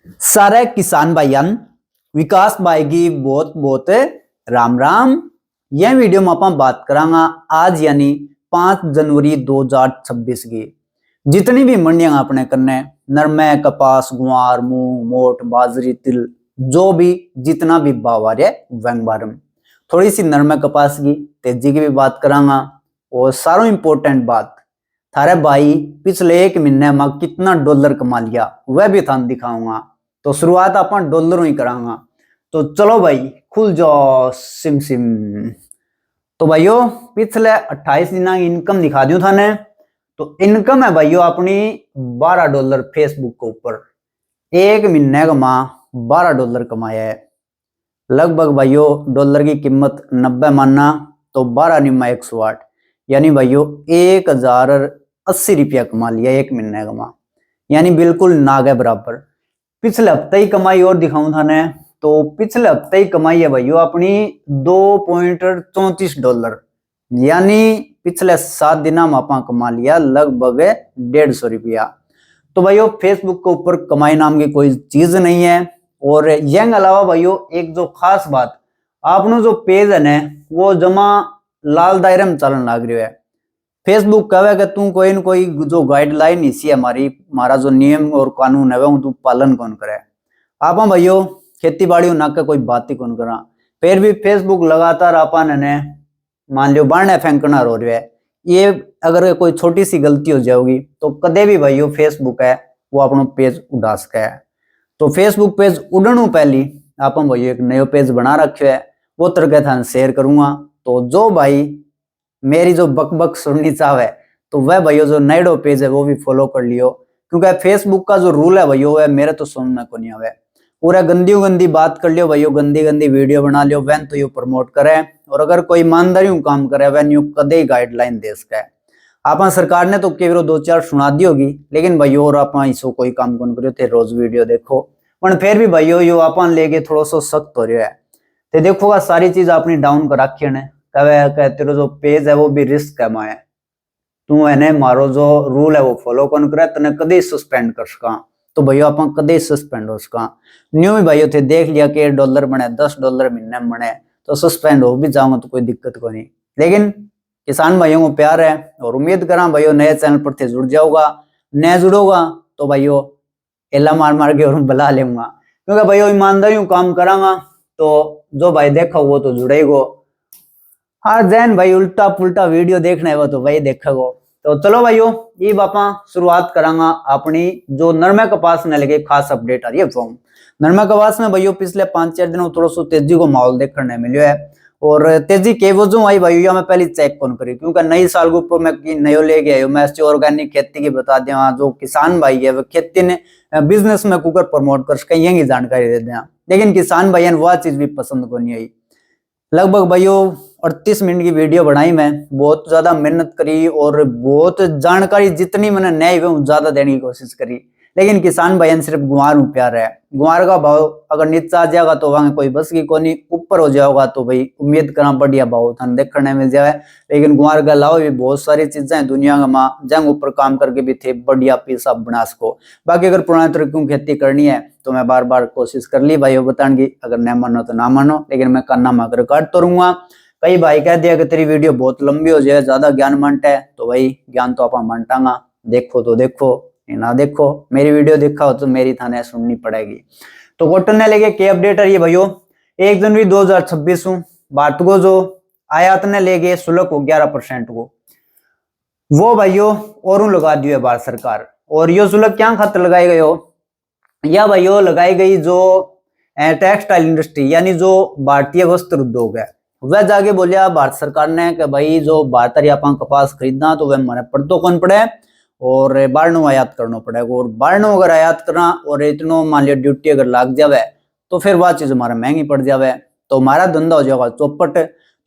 सारे किसान भाईयान विकास भाई की बहुत बहुत राम राम। यह वीडियो में आप बात करांगा आज यानी 5 जनवरी 2026 की जितनी भी मंडियां अपने करने नरमे कपास गुआर मूंग मोट बाजरी तिल जो भी जितना भी भाव आ रहा है वंग बारे में थोड़ी सी नरमे कपास की तेजी की भी बात करांगा। और सारों इंपॉर्टेंट बात थारे भाई पिछले एक महीने में कितना डॉलर कमा लिया वह भी थान दिखाऊंगा। तो शुरुआत अपन डॉलरों ही करांगा। तो चलो भाई खुल जाओ सिम सिम। तो भाइयों पिछले 28 दिन की इनकम दिखा दूं थाने। तो इनकम है भाइयों अपनी $12 फेसबुक के ऊपर एक महीने कमा $12 कमाया है। लगभग भाइयों डॉलर की कीमत 90 मानना तो 12 निम्मा 108 यानी भाइयों 1080 रुपया कमा लिया एक महीने कमा यानी बिल्कुल नागे बराबर। पिछले हफ्ते ही कमाई और दिखाऊं थाने। तो पिछले हफ्ते ही कमाई है भाइयों अपनी $2.34 यानी पिछले 7 दिनों में आपा कमा लिया लगभग 150 रुपया। तो भाइयों फेसबुक के ऊपर कमाई नाम की कोई चीज नहीं है। और यंग अलावा भाइयों एक जो खास बात आपनो जो पेज है ना वो जमा लाल दायरे में चलन लग रही है। फेसबुक कहे कि तू कोई न कोई जो गाइडलाइन इसी है हमारा जो नियम और कानून है वह तू पालन कौन करे। आप भाइयों खेती बाड़ी ना के कोई बात ही कौन करा फिर भी फेसबुक लगातार अपन ने मान लियो बाढ़ने फेंकना हो रहा है। ये अगर कोई छोटी सी गलती हो जाएगी तो कदे भी भाइयों फेसबुक है वो अपना पेज उड़ा सके है। तो फेसबुक पेज उड़नू पहली आप भाइयों एक नयो पेज बना रखे है वो तरह था शेयर करूंगा। तो जो भाई मेरी जो बकबक सुननी चाहे तो वह भाइयों जो नैडो पेज है वो भी फॉलो कर लियो क्योंकि फेसबुक का जो रूल है भाइयों वह मेरे तो सुनने को नहीं आवे। पूरा गंदी बात कर लियो भाइयों गंदी वीडियो बना लियो वैन तो यू प्रमोट करे। और अगर कोई ईमानदारी काम करे वैन यू कदे ही गाइडलाइन दे सके। आप सरकार ने तो केवल 2-4 सुना दी होगी लेकिन भाइयों और आप इसो कोई काम कौन करियो थे रोज वीडियो देखो पर फिर भी भाइयों यो अपन लेके थोड़ा सो सख्त हो रहा है। तो देखोगा सारी चीज अपनी डाउन कर रखी है तेरो जो पेज है वो भी रिस्क है माए तू है मारो जो रूल है वो फॉलो कौन करे तने कदे सस्पेंड कर सका। तो भैया अपन कदे सस्पेंड हो सका न्यू भी भाइयों थे देख लिया कि $1 बने $10 महीने में बने तो सस्पेंड हो भी जाऊंगा तो कोई दिक्कत को नहीं। लेकिन किसान भाइयों को प्यार है और उम्मीद करा भाइयों नए चैनल पर थे जुड़ जाओगा नया जुड़ोगा तो भाइयों एला मार के और बुला लेऊंगा क्योंकि भाइयों ईमानदारी काम करांगा तो जो भाई देखा वो तो जुड़ेगो। हाँ जैन भाई उल्टा पुल्टा वीडियो देखना है वो तो भाई देखोगो। तो चलो भाइयों ये बापा शुरुआत करांगा अपनी जो नरमे कपास ने लेके खास अपडेट आ रही है फॉर्म नरमे कपास में भाइयों पिछले 5-4 दिनों थोड़ा सा तेजी को माहौल देखने मिलो है। और तेजी के वजह आई भाइयों मैं पहले चेक कौन करी क्योंकि नई साल के ऊपर मैं नयो लेके आयो मैं ऑर्गेनिक खेती की बता दिया जो किसान भाई है वो खेती ने बिजनेस में कुकर प्रमोट कर सके यही जानकारी दे दिया। लेकिन किसान भाई वह चीज भी पसंद को नहीं आई। लगभग भाइयों 38 मिनट की वीडियो बनाई मैं बहुत ज्यादा मेहनत करी और बहुत जानकारी जितनी मैंने नहीं हुई ज्यादा देने की कोशिश करी। लेकिन किसान भाई सिर्फ गुआर में प्यार है। गुआर का भाव अगर नीचा आ जाएगा तो वहां कोई बस की कोनी ऊपर हो जाएगा तो भाई उम्मीद करना बढ़िया भाव थाने देखने मिल जाए। लेकिन गुआर के अलावा भी बहुत सारी चीजें दुनिया में जंग ऊपर काम करके भी थे बढ़िया पैसा बना सको। बाकी अगर पुराने तरीकों की खेती करनी है तो मैं बार बार कोशिश कर ली भाई बताने की अगर नहीं मानो तो ना मानो लेकिन मैं करना मगर काट तो रहूंगा। कई भाई कह दिया कि तेरी वीडियो बहुत लंबी हो जाए ज्यादा ज्ञान मंट है तो भाई ज्ञान तो आप मंटांगा देखो तो देखो ना देखो मेरी वीडियो देखा हो तो मेरी थाने सुननी पड़ेगी। तो कॉटन ने लेके के अपडेट है भाइयों 1 जनवरी 2026 भारत को जो आयात ने लेके शुल्क हो 11% को वो भाइयों और लगा दियो है भारत सरकार। और यो शुल्क क्या खातर लगाई गई हो या भाइयों लगाई गई जो टेक्सटाइल इंडस्ट्री यानी जो भारतीय वस्त्र उद्योग है वह जाके बोलिया भारत सरकार ने कि भाई जो भारत आप कपास खरीदना तो वह हमारे पड़तो कौन पड़े और बारनो आयात करना पड़ेगा। और बारनो अगर आयात करना और इतनो मान लिया ड्यूटी अगर लाग जावे तो फिर वह चीज हमारा महंगी पड़ जावे तो हमारा धंधा हो जाएगा चौपट।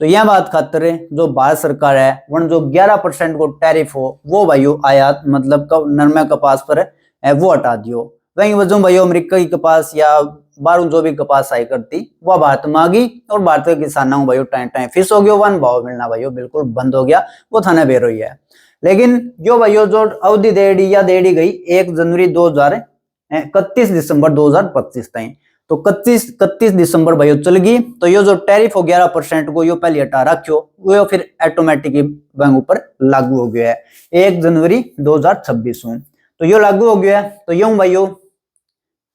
तो यह बात खातर जो भारत सरकार है वन जो 11% को टैरिफ हो वो भाइयों आयात मतलब नरमे कपास पर वो हटा दियो। वही वजह भाइयों अमेरिका की कपास या बारू जो भी कपास आई करती वह भारत में आ गई और भारत के किसानों भाइयों टाइम टाइम फिस हो गया वन भाव मिलना भाइयों बिल्कुल बंद हो गया वो थाने बेर हुई है। लेकिन जो भाइयों जो अवधि देड़ी गई 1 जनवरी 2026 31 दिसंबर 2025 तक। तो 31 दिसंबर भाई चल गई, तो ये जो टैरिफ हो 11% को यो पहले हटा रखो, वो फिर ऑटोमेटिकली बैंक ऊपर लागू हो गया है 1 जनवरी 2026 में। तो यो लागू हो गया है। तो यूं भाई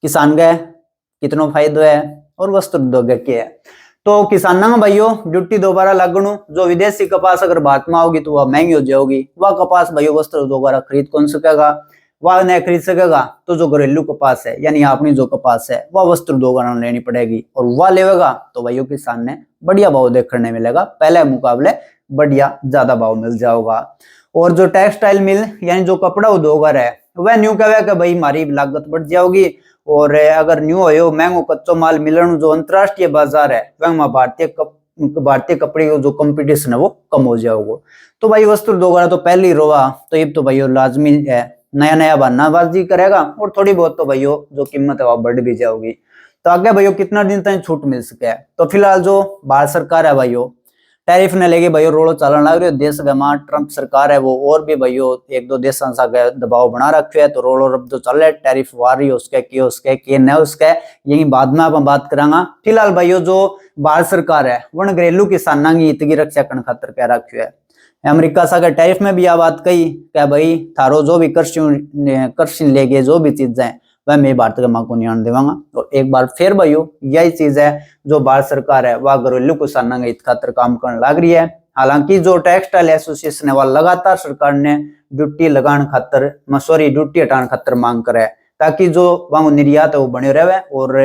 किसान का कितना फायदा है और वस्त्र उद्योग क्या है। तो किसानों में भाइयों ड्यूटी दोबारा लगनू, जो विदेशी कपास अगर भारत में आओगी तो वह महंगी हो जाएगी, वह कपास भाइयों वस्त्र दोबारा खरीद कौन सकेगा, वह नहीं खरीद सकेगा। तो जो घरेलू कपास है यानी अपनी जो कपास है वह वस्त्र दोबारा लेनी पड़ेगी, और वह लेगा तो भाइयों किसान ने बढ़िया भाव देखने मिलेगा, पहले मुकाबले बढ़िया ज्यादा भाव मिल जाएगा। और जो टेक्सटाइल मिल यानी जो कपड़ा उद्योग है वह न्यू कहे कि भाई हमारी लागत बढ़ जाएगी, और अगर न्यू हो महंगो कच्चो माल मिलने जो अंतरराष्ट्रीय बाजार है वह भारतीय कपड़े का जो कंपटीशन है वो कम हो जाएगा। तो भाई वस्त्र दोबारा तो पहले ही रोवा, तो ये तो भाई लाजमी है, नया नया बहानाबाजी करेगा और थोड़ी बहुत तो भाइयों जो कीमत है वह बढ़ भी जाएगी। तो आगे भाइयों कितना दिन तक छूट मिल सके। तो फिलहाल जो भारत सरकार है भाइयों टैरिफ ने लेके भाइयों रोड़ो चलन लग रही है, देश में ट्रंप सरकार है वो और भी भाइयों 1-2 देशों से दबाव बना रखे है। तो रोड़ो रब जो चल रहा है टैरिफ वारी उसके न उसके यही बाद में आप बात करांगा। फिलहाल भाइयों जो भारत सरकार है वह घरेलू किसानों की हित की रक्षा करने खातर कह रखे है। अमेरिका सा टैरिफ में भी यह बात कही क्या भाई थारो जो भी कृषि लेके जो भी चीजें वह मैं भारत के मां को नहीं आने देवांगा। और एक बार फिर भाइयों यही चीज है जो भारत सरकार है वह घरेलू किसानों के हित खातर काम करने लग रही है। हालांकि जो टेक्सटाइल एसोसिएशन है वह लगातार सरकार ने ड्यूटी हटाने खातर मांग करे, ताकि जो वहां निर्यात है वो बने रहे और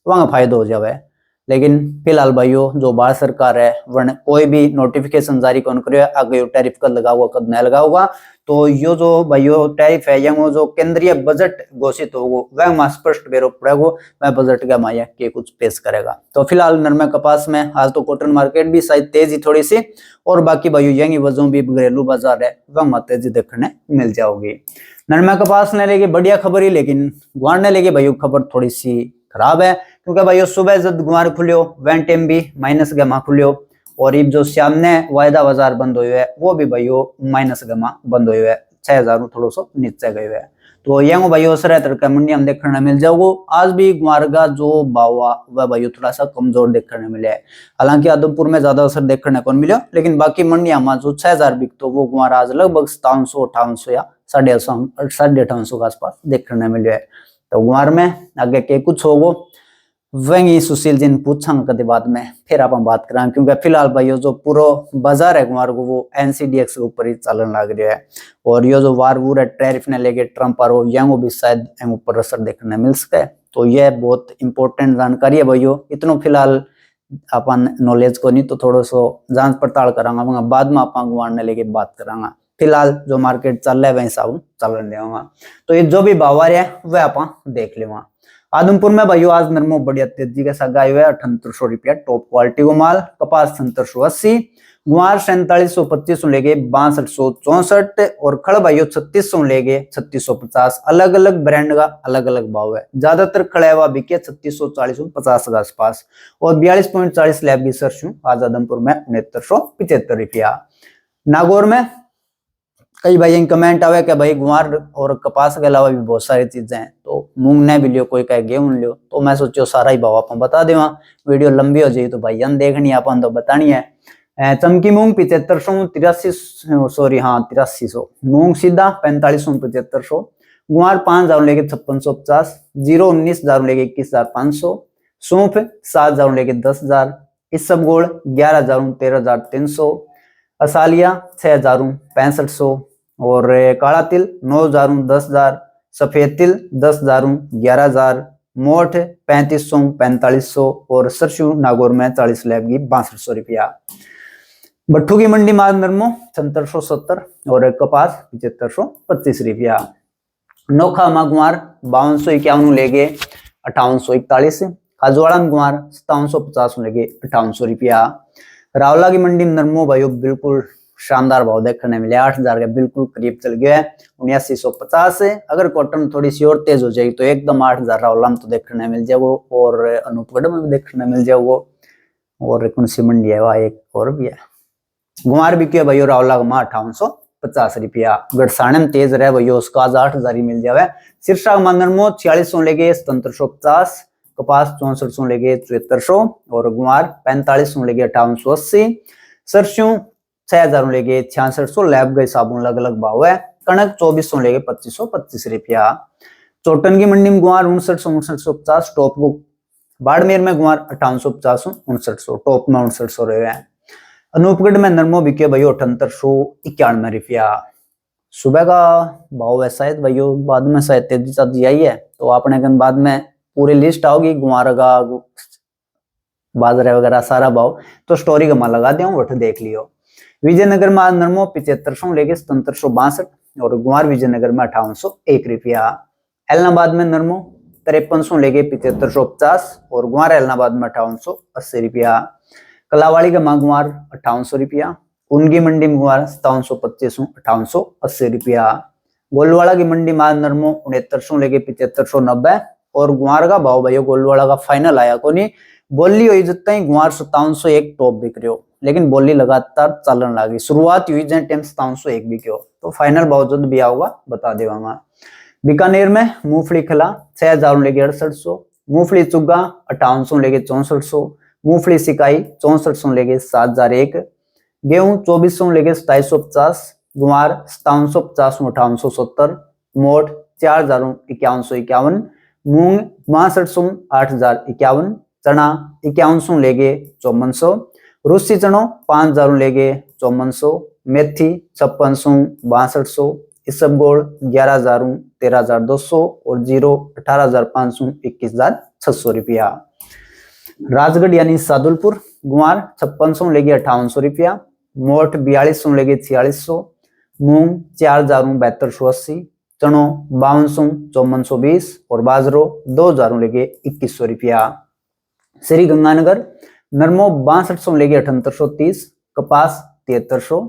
वहां फायदा हो जाए। लेकिन फिलहाल भाइयों जो भारत सरकार है वह कोई भी नोटिफिकेशन जारी कौन करे आगे टैरिफ कद लगा हुआ कद नहीं लगा होगा। तो यो जो भाइयों टैरिफ है या वो जो केंद्रीय बजट घोषित होगा वह स्पष्ट बेरो पड़ेगा, वह बजट का माया के कुछ पेश करेगा। तो फिलहाल नरमे कपास में आज तो कॉटन मार्केट भी शायद तेजी थोड़ी सी, और बाकी भाइयों यही वजहों भी घरेलू बाजार है वह तेजी देखने मिल जाओगी। नरमे कपास ने लेके बढ़िया खबर ही, लेकिन गुआर ने लेके भाइयों खबर थोड़ी सी खराब है, क्योंकि भाइयों सुबह जब गुआर खुलियो वैन टाइम भी माइनस गमा खुलियो, और ये जो सामने वायदा बाजार बंद हुए है वो भी भाइयों माइनस गमा बंद हुए है 6000 थोड़ा सा नीचे गए हुए। तो यंग भाइयों सर तरह मंडी हम देखने मिल जाओगे। आज भी गुआर का जो भाव वह भाइयों थोड़ा सा कमजोर देखने मिले है। हालांकि आदमपुर में ज्यादा असर देखने को मिला, लेकिन बाकी मंडिया में जो 6000 बिकतो वो गुआर आज लगभग 5700-5800 या 850 के आसपास देखने मिले है। तो गुआर में आगे के कुछ होगो वही सुशील जी ने पूछा कदे बाद में फिर आप बात करें, क्योंकि फिलहाल भाइयों जो पूरा बाजार है गुआर को वो एनसीडीएक्स के ऊपर ही चलन लग रहा है। और ये जो वार वूर है टैरिफ ने लेके ट्रंप और वो भी शायद ऊपर असर देखने मिल सके। तो यह बहुत इंपॉर्टेंट जानकारी है भाइयों। इतना फिलहाल अपन नॉलेज को नहीं तो थोड़ा सो जांच पड़ताल करांगा, बाद में आप गुआर ने लेके बात करांगा। फिलहाल जो मार्केट चल रहा है वही हिसाब चलन देगा। तो ये जो भी भाव आ रहा है वह आप देख लेवा। आदमपुर में भाइयों आज नरमो बढ़िया तेजी के साथ आए हुए 7800 रुपया टॉप क्वालिटी को माल, कपास 7780, गुआर 4725 लेके 6264, और खड़ भाइयों 3600 लेके 3650। अलग अलग ब्रांड का अलग अलग भाव है। ज्यादातर खड़ा हुआ बिके 3640-50 के आसपास, और 42.40 लैब की सरसों आज आदमपुर में 6975 रुपया। नागौर में कई भाई कमेंट आवे कि भाई गुआर और कपास के अलावा भी बहुत सारी चीजें हैं, तो मूंग ने भी लियो कोई कहे गेहूं लियो, तो मैं सोचो सारा ही भाव आप बता देवा। वीडियो लंबी हो जाए तो भाई देखनी अपन तो बतानी है। चमकी मूंग 8300 मूंग सीधा 4500-7500, गुआर 5000 लेके 5650, जीरो 19000 लेके 21500, सौंफ 7000 लेके 10000, इसबगोल 11000 13300, असालिया 6000 6500, और काला तिल 9000 10000, सफेद तिल 10000 11000, मोठ 3500 4500, और सरसों नागौर में 40 लैब की 6200 रुपया। भट्टू की मंडी में नरमो 7770 और कपास 7525 रुपया। नोखा में गुआर 5251 लेके 5841, खाजवाड़ा में गुआर 5750 लेके 5800 रुपया। रावला की मंडी में नरमो भाइयों बिल्कुल शानदार भाव देखने मिले 8000 के बिल्कुल करीब चल गया है 7950 से। अगर कॉटन थोड़ी सी और तेज हो जाएगी तो एकदम 8000 रावला में तो देखने मिल जाएगा, और अनूपगढ़ में भी देखने मिल जाएगा। और कौन सी मंडी है वह एक और भी है। गुआर भी किया भाइयों रावला का 5800 50 रुपया। गड़साने में तेज रहे भैया उसका आज 8000 ही मिल जावे। शीर्षक में नरमो 4600 लेके 7750, कपास 6400 लेके 7400 और गुआर 4500 लेके 5880, सरसों 6000 लेके 6600। लैब गए साबुन अलग अलग भाव है। कणक 2400 लेके 2525 रुपया। चोटन की मंडी में गुआर 5950, टॉप को बाड़मेर में गुआर 5850 5900, टॉप में 5900 रहे हैं। अनूपगढ़ में नरमो बिके भैया 7891 रुपया। सुबह का भाव है शायद भैया, बाद में शायद तेजी चादी आई है तो आपने कन बाद में पूरी लिस्ट आओगी गुआर का बाजरे वगैरह सारा भाव, तो स्टोरी का मैं लगा दिया हूँ, वट देख लियो। विजयनगर में नरमो 7500 लेके 7762 और गुआर विजयनगर में 5801 रुपया। एलनाबाद में नरमो 5300 लेके 7550 और गुआर एलनाबाद में 5880 रुपया। कलावाड़ी का मां गुआर 5800 रुपया। उनकी मंडी में गुआर 5725 5880 रुपया। गोलवाड़ा की मंडी में नरमो 6900 लेके 7590 और गुआर का भाव भैया गोलवाड़ा का फाइनल आया को नहीं, बोली हुई जितना ही गुआर 5701 टॉप बिक रहे हो, लेकिन बोली लगातार चलन लगी। शुरुआत हुई जब टाइम 5701 बिके तो फाइनल भाव जब भी आऊगा बता देवांगा। बीकानेर में मूंगफली खिला 6000 लेके 6800, मूंगफली चुग्गा 5800 लेके 6400, मूंगफली सिकाई 6400 लेके 7001, गेहूं 2400 लेके 2750, गुआर 5750 5870, मोठ 4051 मूंग 6200 8051, चना 5100 लेके 5400, रूसी चनो 5000 लेके 5400, मेथी 5600 6200, इसबगोल 11000 13200 और जीरो 18500 21600 रुपया। राजगढ़ यानी सादुलपुर गुआर 5600 लेके 5800 रुपया, मोठ 4200 लेके 4600, मूंग 4000 7280, चनो 5200 5420 और बाजरो 2000 लेके 2100 रुपया। श्री गंगानगर नरमो 6200 लेके 7830, कपास 7300,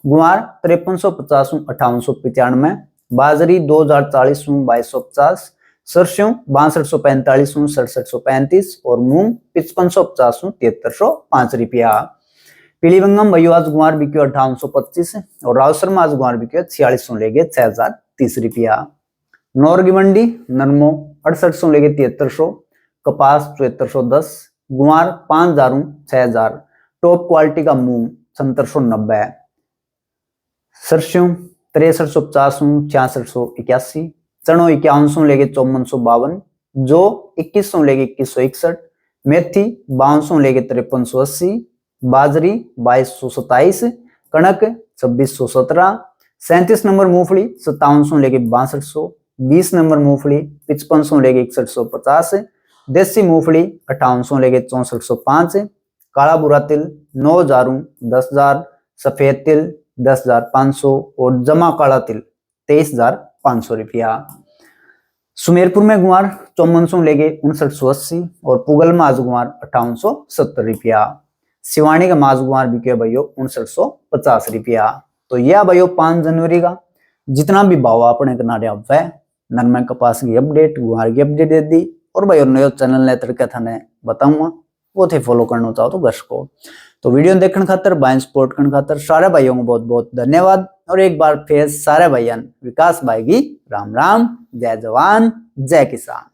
गुआर 5350 5895, बाजरी 2040 2250, सरसों 6245 6735 और मूंग 5550 7305 रुपया। पीलीबंगम भैयाज गुआर बिक्यो 5825 और रावसर में आज गुआर बिक्यो 4600 लेके 6030 रुपया। नौर की मंडी नरमो 6800 लेके 7300, कपास 7410, गुआर 5000 6000, टॉप क्वालिटी का मूंग 7790, सरसों 6350 6681, चनो 5100 लेके 5452, जो 2100 लेके 2161, मेथी 5200 लेके 5380, बाजरी 2227, कणक 2617, 37 नंबर मूंगफली 5700 लेके 6200, 20 नंबर मूंगफली 5500 लेके 6150, देसी मूंगफली 5800 लेके 6405, काला बुरा तिल 9000 10000, सफेद तिल 10500 और जमा काला तिल 23500 रुपया। सुमेरपुर में गुआर 5400 लेके 5980 और पुगल माज गुआर 5870 रुपया। सिवानी का माज गुआर बिके भैया 5950 रुपया। तो यह भैया 5 जनवरी का जितना भी भाव अपने कनाडे वह नरमे कपास की अपडेट गुआर की अपडेट दे दी। और भाई नयो चैनल ने तरीका थाने बताऊंगा वो थे फॉलो करना चाहो तो गश को। तो वीडियो देखने खातर भाई सपोर्ट करने खातर सारे भाइयों को बहुत बहुत धन्यवाद। और एक बार फिर सारे भाइयों विकास भाई की राम राम, जय जवान जय किसान।